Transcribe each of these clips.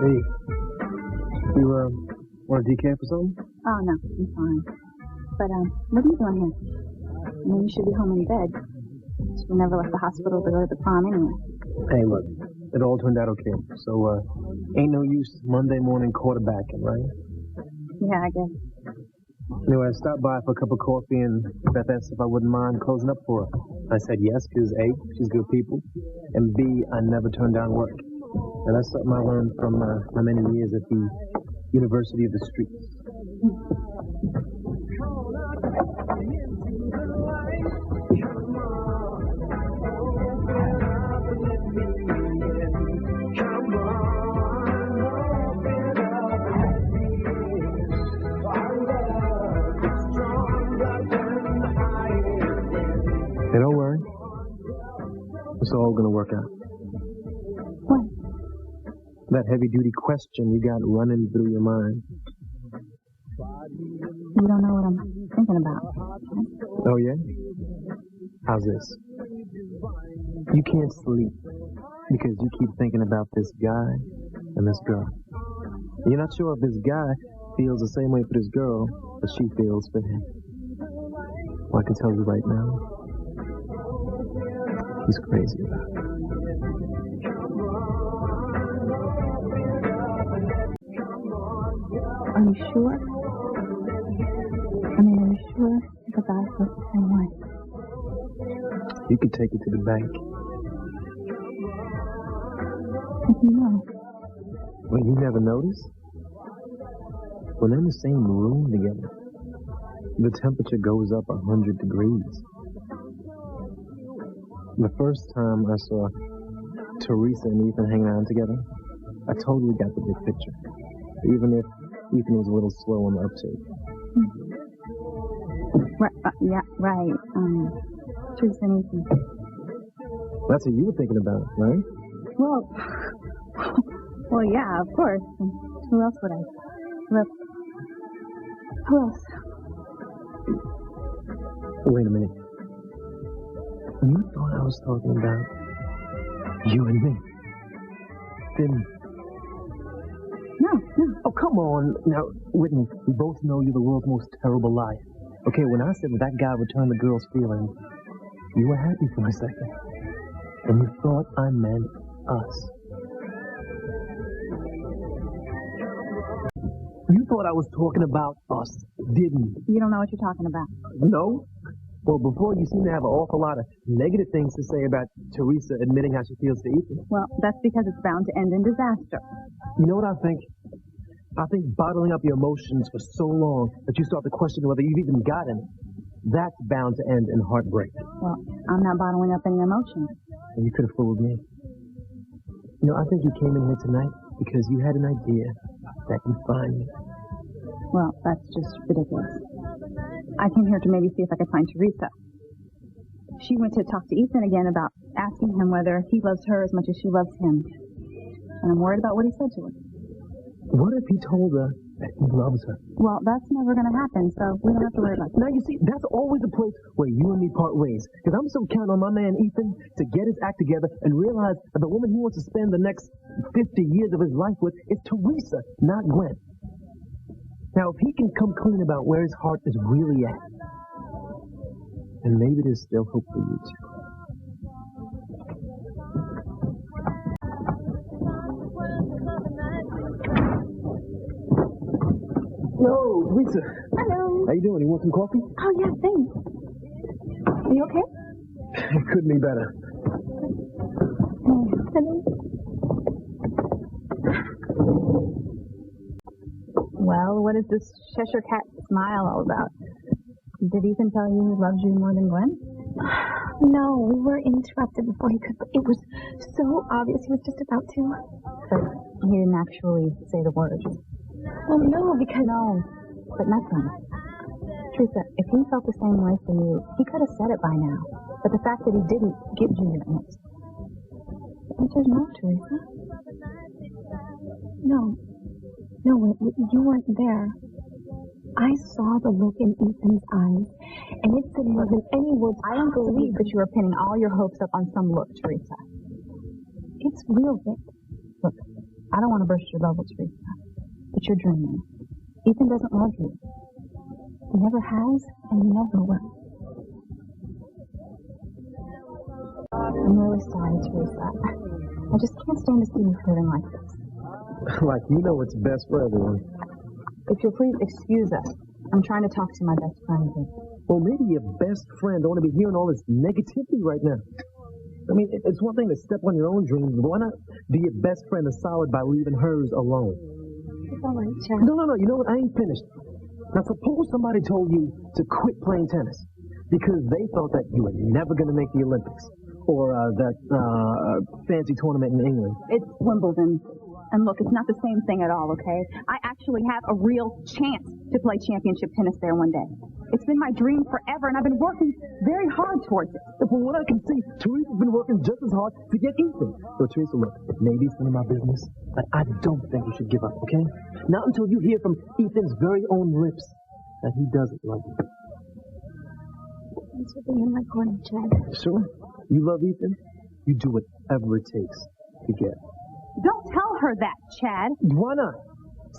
Hey, you, want a decaf or something? Oh, no, I'm fine. But, what are you doing here? I mean, you should be home in bed. You never left the hospital to go to the prom anyway. Hey, look, it all turned out okay. So, ain't no use Monday morning quarterbacking, right? Yeah, I guess. Anyway, I stopped by for a cup of coffee and Beth asked if I wouldn't mind closing up for her. I said yes, because A, she's good people, and B, I never turned down work. And that's something I learned from my many years at the University of the Streets. Hey, don't worry. It's all gonna work out. What? That heavy-duty question you got running through your mind. You don't know what I'm thinking about. Oh, yeah? How's this? You can't sleep because you keep thinking about this guy and this girl. You're not sure if this guy feels the same way for this girl as she feels for him. Well, I can tell you right now, he's crazy about it. Are you sure? I mean, are you sure the guy feels the same way? You could take it to the bank. How do you know? Well, you never noticed? When they're in the same room together, the temperature goes up 100 degrees. The first time I saw Teresa and Ethan hanging out together, I totally got the big picture. Even if Ethan was a little slow on the uptake. Right, yeah, right. Teresa and Ethan. That's what you were thinking about, right? Well, yeah, of course. And who else would I? Who else? Wait a minute. You thought I was talking about you and me? Then... No. Oh, come on. Now, Whitney, we both know you're the world's most terrible liar. Okay, when I said that guy returned the girl's feelings, you were happy for a second. And you thought I meant us. You thought I was talking about us, didn't you? You don't know what you're talking about. No? Well, before you seem to have an awful lot of negative things to say about Teresa admitting how she feels to Ethan. Well, that's because it's bound to end in disaster. You know what I think? I think bottling up your emotions for so long that you start to question whether you've even got any. That's bound to end in heartbreak. Well, I'm not bottling up any emotions. And you could have fooled me. You know, I think you came in here tonight because you had an idea that confined me. Well, that's just ridiculous. I came here to maybe see if I could find Teresa. She went to talk to Ethan again about asking him whether he loves her as much as she loves him. And I'm worried about what he said to her. What if he told her that he loves her? Well, that's never going to happen, so we don't have to worry about that. Now, you see, that's always a place where you and me part ways. Because I'm so counting on my man Ethan to get his act together and realize that the woman he wants to spend the next 50 years of his life with is Teresa, not Gwen. Now, if he can come clean about where his heart is really at, then maybe there's still hope for you, too. Yo, Teresa. Hello. How you doing? You want some coffee? Oh, yeah, thanks. Are you okay? It couldn't be better. Hello. Well, what is this Cheshire Cat smile all about? Did Ethan tell you he loves you more than Gwen? No, we were interrupted before he could. It was so obvious he was just about to. But he didn't actually say the words. Well, no, because... No, but nothing. Teresa, if he felt the same way for you, he could have said it by now. But the fact that he didn't gives you an answer. The answer's no, Teresa. No, you weren't there. I saw the look in Ethan's eyes, and it said more than any words. I don't believe that you are pinning all your hopes up on some look, Teresa. It's real, Vic. Look, I don't want to burst your bubble, Teresa, but you're dreaming. Ethan doesn't love you. He never has, and he never will. I'm really sorry, Teresa. I just can't stand to see you hurting like this. Like, you know what's best for everyone. If you'll please excuse us, I'm trying to talk to my best friend here. Well, maybe your best friend don't want to be hearing all this negativity right now. I mean, it's one thing to step on your own dreams, but why not be your best friend a solid by leaving hers alone? It's all right, Chad. No, you know what? I ain't finished. Now, suppose somebody told you to quit playing tennis because they thought that you were never going to make the Olympics or that fancy tournament in England. It's Wimbledon. And look, it's not the same thing at all, okay? I actually have a real chance to play championship tennis there one day. It's been my dream forever, and I've been working very hard towards it. From what I can see, Teresa's been working just as hard to get Ethan. So, Teresa, look, maybe it's none of my business, but I don't think you should give up, okay? Not until you hear from Ethan's very own lips that he doesn't love you. Thanks for being in my corner, Chad. Sure. You love Ethan? You do whatever it takes to get him. Don't tell her that, Chad. Why not?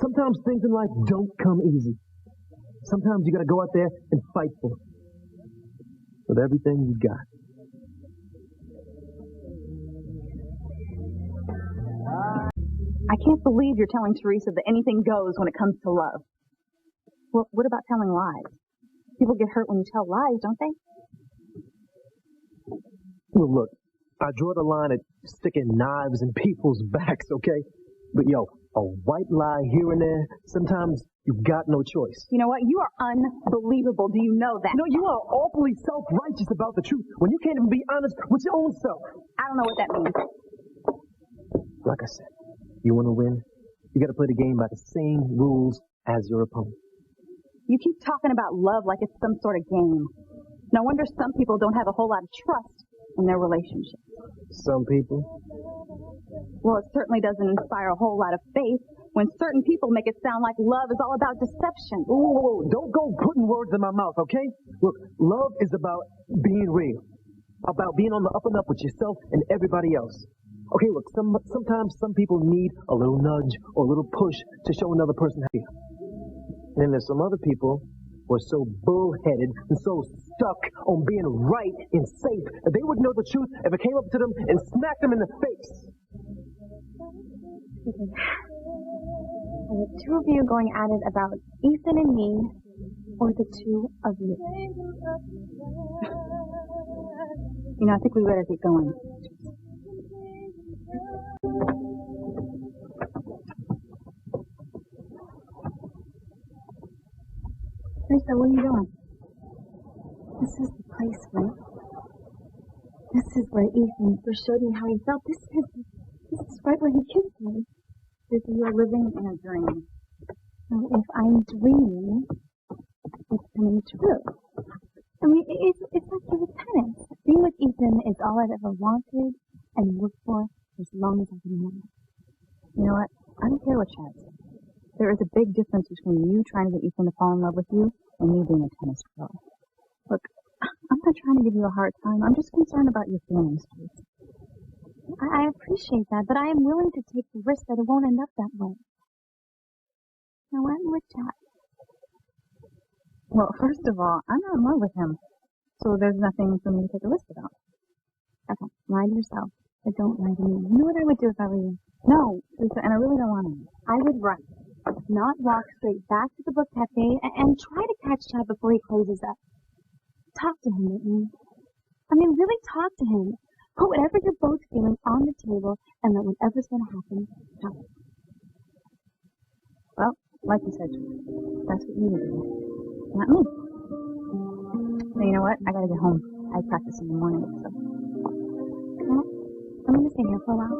Sometimes things in life don't come easy. Sometimes you gotta go out there and fight for it. With everything you got. I can't believe you're telling Teresa that anything goes when it comes to love. Well, what about telling lies? People get hurt when you tell lies, don't they? Well, look, I draw the line at sticking knives in people's backs, okay? But yo, a white lie here and there, sometimes you've got no choice. You know what? You are unbelievable. Do you know that? No, you are awfully self-righteous about the truth when you can't even be honest with your own self. I don't know what that means. Like I said, you want to win, you got to play the game by the same rules as your opponent. You keep talking about love like it's some sort of game. No wonder some people don't have a whole lot of trust in their relationships. Some people? Well, it certainly doesn't inspire a whole lot of faith when certain people make it sound like love is all about deception. Whoa, don't go putting words in my mouth, okay? Look, love is about being real. About being on the up and up with yourself and everybody else. Okay, look, sometimes some people need a little nudge or a little push to show another person how to feel. And then there's some other people who are so bullheaded and so stuck on being right and safe that they would know the truth if it came up to them and smacked them in the face. Are the two of you going at it about Ethan and me, or the two of you? You know, I think we better get going. Teresa, where are you going? This is the place, right? This is where Ethan first showed me how he felt. This is right where he kissed me. Teresa, you are living in a dream. So if I'm dreaming, it's coming true. I mean, it's like you're with tennis. Being with Ethan is all I've ever wanted and worked for as long as I can remember. You know what? I don't care what Chad says. There is a big difference between you trying to get Ethan to fall in love with you and me being a tennis pro. Look, I'm not trying to give you a hard time. I'm just concerned about your feelings, Teresa. I appreciate that, but I am willing to take the risk that it won't end up that way. Now, I'm with Chad. Well, first of all, I'm not in love with him, so there's nothing for me to take a risk about. Okay, lie to yourself, but don't lie to me. You know what I would do if I were you? No, Teresa, and I really don't want to. I would run, not walk straight back to the book cafe and try to catch Chad before he closes up. Talk to him, Whitney. I mean, really talk to him. Put whatever you're both feeling on the table and let whatever's going to happen happen. Well, like you said, that's what you would do. Not me. So you know what? I gotta get home. I practice in the morning, so. Well, I'm going to stay here for a while.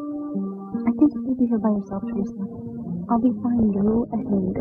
I think you'll be here by yourself, Teresa. I'll be fine. Go ahead.